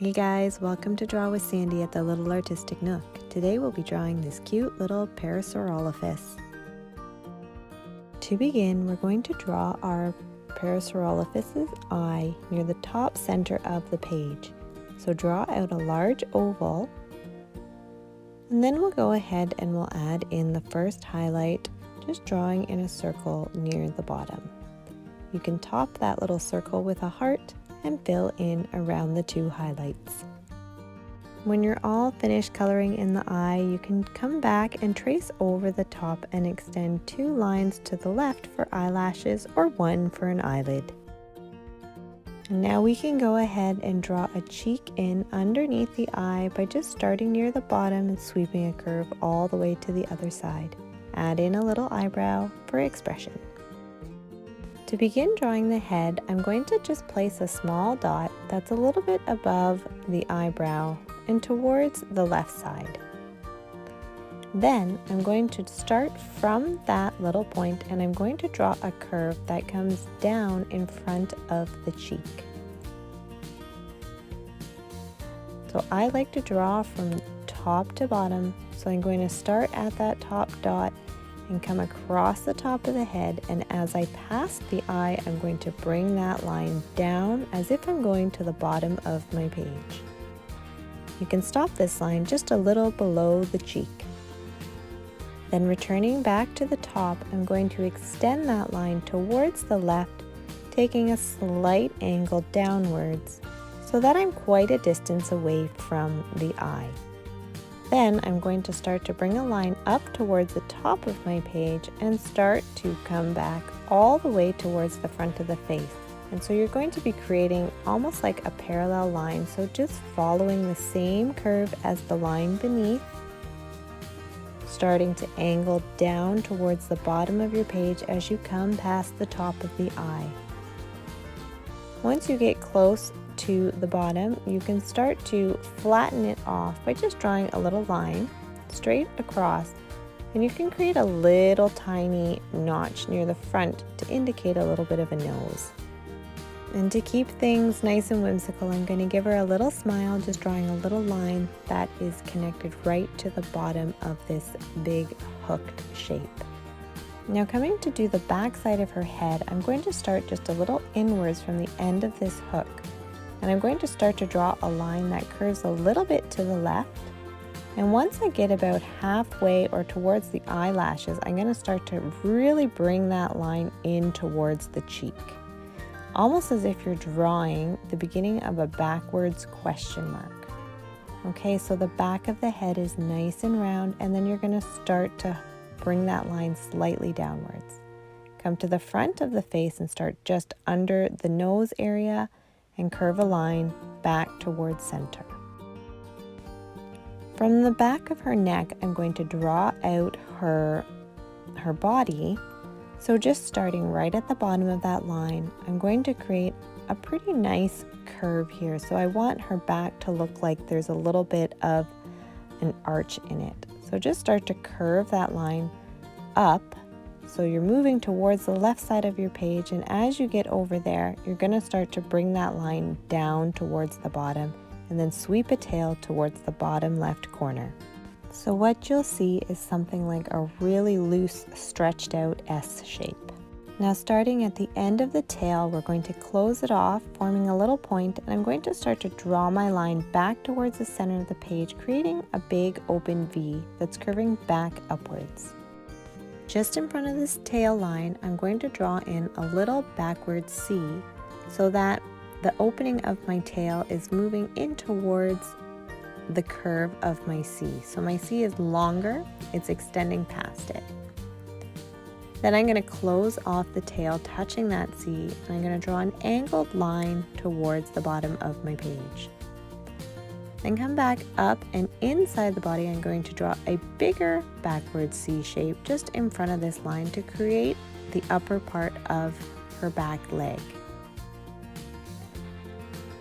Hey guys, welcome to Draw with Sandee at the Little Artistic Nook. Today we'll be drawing this cute little PARASAUROLOPHUS. To begin, we're going to draw our PARASAUROLOPHUS's eye near the top center of the page. So draw out a large oval, and then we'll go ahead and we'll add in the first highlight, just drawing in a circle near the bottom. You can top that little circle with a heart and fill in around the two highlights. When you're all finished coloring in the eye, you can come back and trace over the top and extend 2 lines to the left for eyelashes or 1 for an eyelid. Now we can go ahead and draw a cheek in underneath the eye by just starting near the bottom and sweeping a curve all the way to the other side. Add in a little eyebrow for expression. To begin drawing the head, I'm going to just place a small dot that's a little bit above the eyebrow and towards the left side. Then I'm going to start from that little point and I'm going to draw a curve that comes down in front of the cheek. So I like to draw from top to bottom, so I'm going to start at that top dot and come across the top of the head, and as I pass the eye, I'm going to bring that line down as if I'm going to the bottom of my page. You can stop this line just a little below the cheek. Then returning back to the top, I'm going to extend that line towards the left, taking a slight angle downwards so that I'm quite a distance away from the eye. Then I'm going to start to bring a line up towards the top of my page and start to come back all the way towards the front of the face. And so you're going to be creating almost like a parallel line, so just following the same curve as the line beneath, starting to angle down towards the bottom of your page as you come past the top of the eye. Once you get close to the bottom, you can start to flatten it off by just drawing a little line straight across, and you can create a little tiny notch near the front to indicate a little bit of a nose. And to keep things nice and whimsical, I'm going to give her a little smile, just drawing a little line that is connected right to the bottom of this big hooked shape. Now coming to do the back side of her head, I'm going to start just a little inwards from the end of this hook. And I'm going to start to draw a line that curves a little bit to the left. And once I get about halfway or towards the eyelashes, I'm going to start to really bring that line in towards the cheek. Almost as if you're drawing the beginning of a backwards question mark. Okay, so the back of the head is nice and round, and then you're going to start to bring that line slightly downwards. Come to the front of the face and start just under the nose area and curve a line back towards center. From the back of her neck, I'm going to draw out her body. So just starting right at the bottom of that line, I'm going to create a pretty nice curve here. So I want her back to look like there's a little bit of an arch in it. So just start to curve that line up. So you're moving towards the left side of your page, and as you get over there, you're going to start to bring that line down towards the bottom and then sweep a tail towards the bottom left corner. So what you'll see is something like a really loose, stretched out S shape. Now starting at the end of the tail, we're going to close it off, forming a little point, and I'm going to start to draw my line back towards the center of the page, creating a big open V that's curving back upwards. Just in front of this tail line, I'm going to draw in a little backward C so that the opening of my tail is moving in towards the curve of my C. So my C is longer, it's extending past it. Then I'm going to close off the tail touching that C, and I'm going to draw an angled line towards the bottom of my page. Then come back up, and inside the body I'm going to draw a bigger backward C shape just in front of this line to create the upper part of her back leg.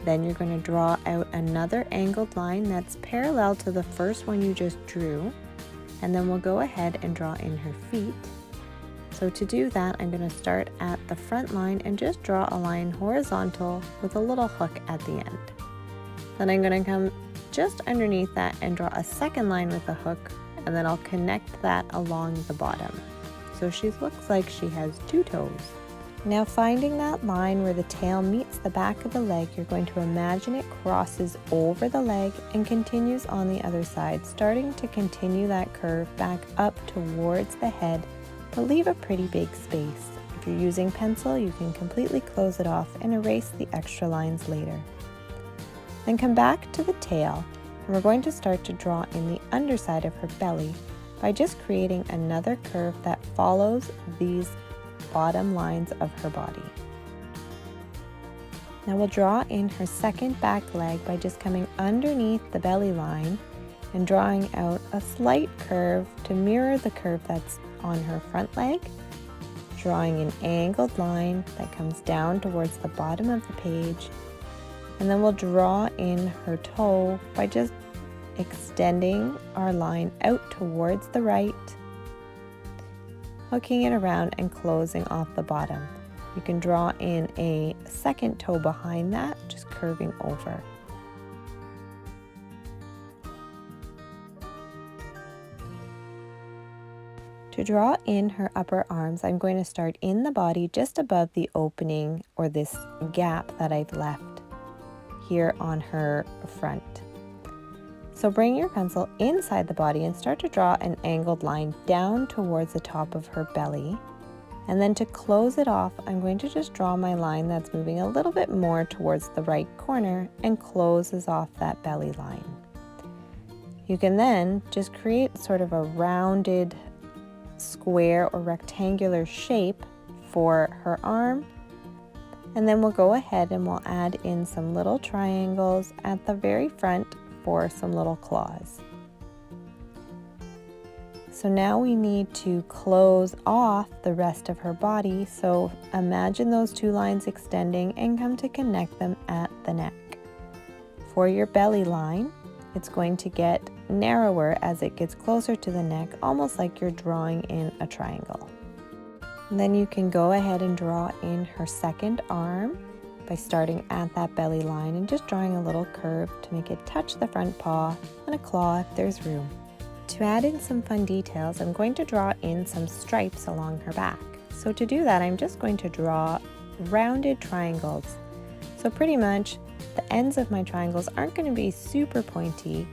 Then you're going to draw out another angled line that's parallel to the first one you just drew, and then we'll go ahead and draw in her feet. So to do that, I'm going to start at the front line and just draw a line horizontal with a little hook at the end. Then I'm going to come just underneath that and draw a second line with a hook, and then I'll connect that along the bottom. So she looks like she has 2 toes. Now finding that line where the tail meets the back of the leg, you're going to imagine it crosses over the leg and continues on the other side, starting to continue that curve back up towards the head, but leave a pretty big space. If you're using pencil, you can completely close it off and erase the extra lines later. Then come back to the tail, and we're going to start to draw in the underside of her belly by just creating another curve that follows these bottom lines of her body. Now we'll draw in her second back leg by just coming underneath the belly line and drawing out a slight curve to mirror the curve that's on her front leg, drawing an angled line that comes down towards the bottom of the page, and then we'll draw in her toe by just extending our line out towards the right, hooking it around and closing off the bottom. You can draw in a second toe behind that, just curving over. To draw in her upper arms, I'm going to start in the body just above the opening or this gap that I've left here on her front. So bring your pencil inside the body and start to draw an angled line down towards the top of her belly. And then to close it off, I'm going to just draw my line that's moving a little bit more towards the right corner and closes off that belly line. You can then just create sort of a rounded square or rectangular shape for her arm. And then we'll go ahead and we'll add in some little triangles at the very front for some little claws. So now we need to close off the rest of her body. So imagine those 2 lines extending and come to connect them at the neck. For your belly line, it's going to get narrower as it gets closer to the neck, almost like you're drawing in a triangle. And then you can go ahead and draw in her second arm by starting at that belly line and just drawing a little curve to make it touch the front paw and a claw if there's room. To add in some fun details, I'm going to draw in some stripes along her back. So to do that, I'm just going to draw rounded triangles. So pretty much the ends of my triangles aren't going to be super pointy,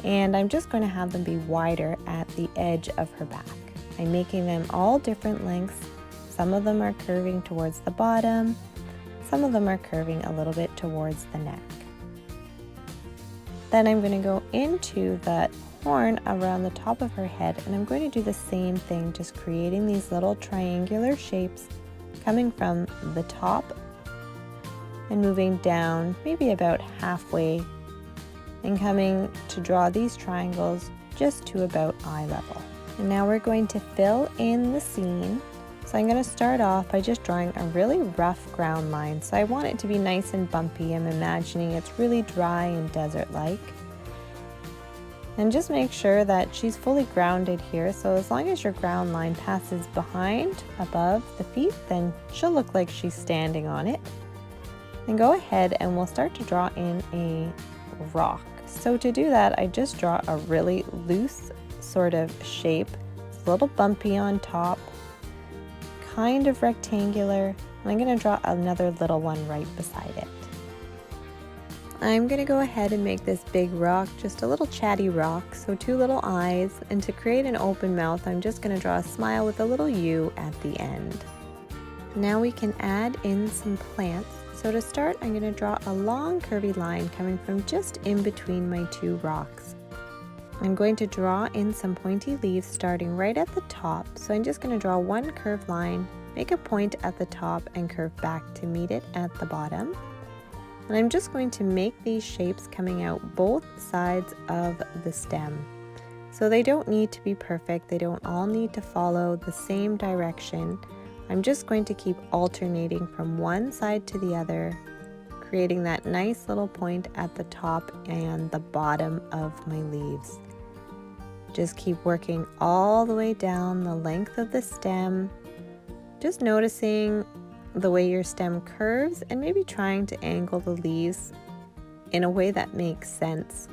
and I'm just going to have them be wider at the edge of her back. I'm making them all different lengths. Some of them are curving towards the bottom, some of them are curving a little bit towards the neck. Then I'm going to go into the horn around the top of her head, and I'm going to do the same thing, just creating these little triangular shapes coming from the top and moving down maybe about halfway and coming to draw these triangles just to about eye level. And now we're going to fill in the scene. So I'm going to start off by just drawing a really rough ground line. So I want it to be nice and bumpy. I'm imagining it's really dry and desert-like. And just make sure that she's fully grounded here. So as long as your ground line passes behind, above the feet, then she'll look like she's standing on it. Then go ahead and we'll start to draw in a rock. So to do that, I just draw a really loose sort of shape. It's a little bumpy on top, kind of rectangular, and I'm going to draw another little one right beside it. I'm going to go ahead and make this big rock just a little chatty rock, so 2 little eyes, and to create an open mouth I'm just going to draw a smile with a little U at the end. Now we can add in some plants. So to start, I'm going to draw a long curvy line coming from just in between my 2 rocks. I'm going to draw in some pointy leaves starting right at the top. So I'm just going to draw one curved line, make a point at the top and curve back to meet it at the bottom. And I'm just going to make these shapes coming out both sides of the stem. So they don't need to be perfect, they don't all need to follow the same direction. I'm just going to keep alternating from one side to the other, creating that nice little point at the top and the bottom of my leaves. Just keep working all the way down the length of the stem, just noticing the way your stem curves and maybe trying to angle the leaves in a way that makes sense,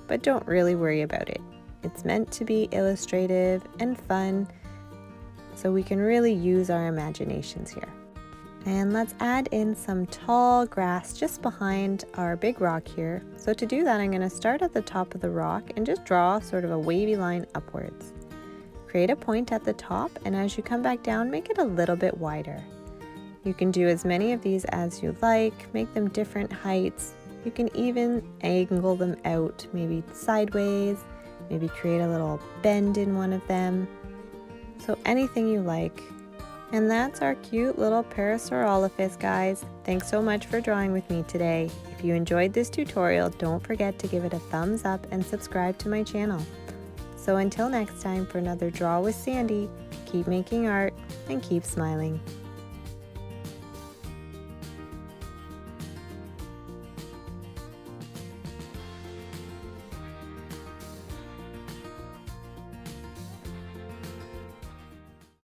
but don't really worry about it. It's meant to be illustrative and fun, so we can really use our imaginations here. And let's add in some tall grass just behind our big rock here. So to do that, I'm going to start at the top of the rock and just draw sort of a wavy line upwards. Create a point at the top, and as you come back down, make it a little bit wider. You can do as many of these as you like, make them different heights. You can even angle them out, maybe sideways, maybe create a little bend in one of them. So anything you like. And that's our cute little Parasaurolophus, guys. Thanks so much for drawing with me today. If you enjoyed this tutorial, don't forget to give it a thumbs up and subscribe to my channel. So until next time for another Draw with Sandee, keep making art and keep smiling.